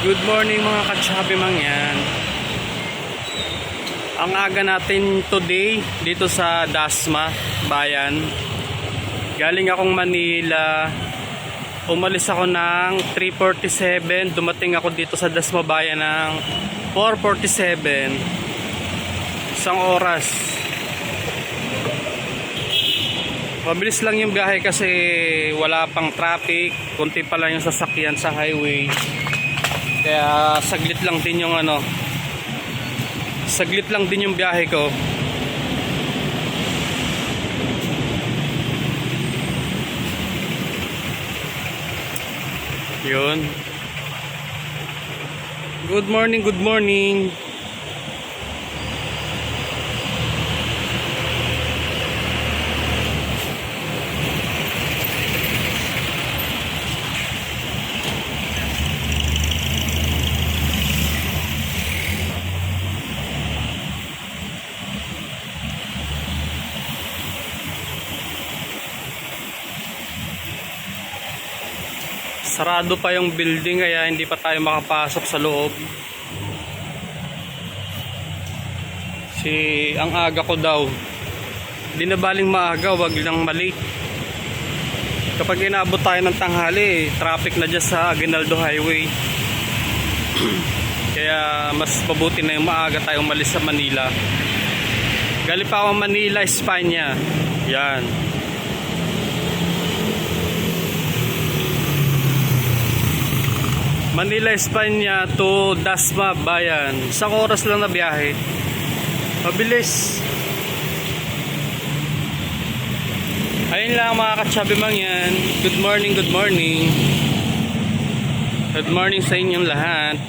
Good morning mga katsabi mangyan. Ang aga natin today dito sa Dasma Bayan. Galing akong Manila. Umalis ako ng 3:47. Dumating ako dito sa Dasma Bayan ng 4:47. Isang oras. Mabilis lang yung biyahe kasi wala pang traffic. Kunti pa lang yung sasakyan sa highway. Kaya saglit lang din yung saglit lang din yung biyahe ko. Yun. Good morning, good morning. Sarado pa yung building kaya hindi pa tayo makapasok sa loob. Ang aga ko daw. Di na baling maaga, wag lang mali. Kapag inaabot tayo ng tanghali, traffic na dyan sa Aguinaldo Highway. Kaya mas mabuti na yung maaga tayo umalis sa Manila. Galing pa ako Manila, Espanya. Yan. Manila, Espanya to Dasma Bayan. Isang oras lang na biyahe. Mabilis. Ayun lang mga katsabi mangyan. Good morning, good morning. Good morning sa inyong lahat.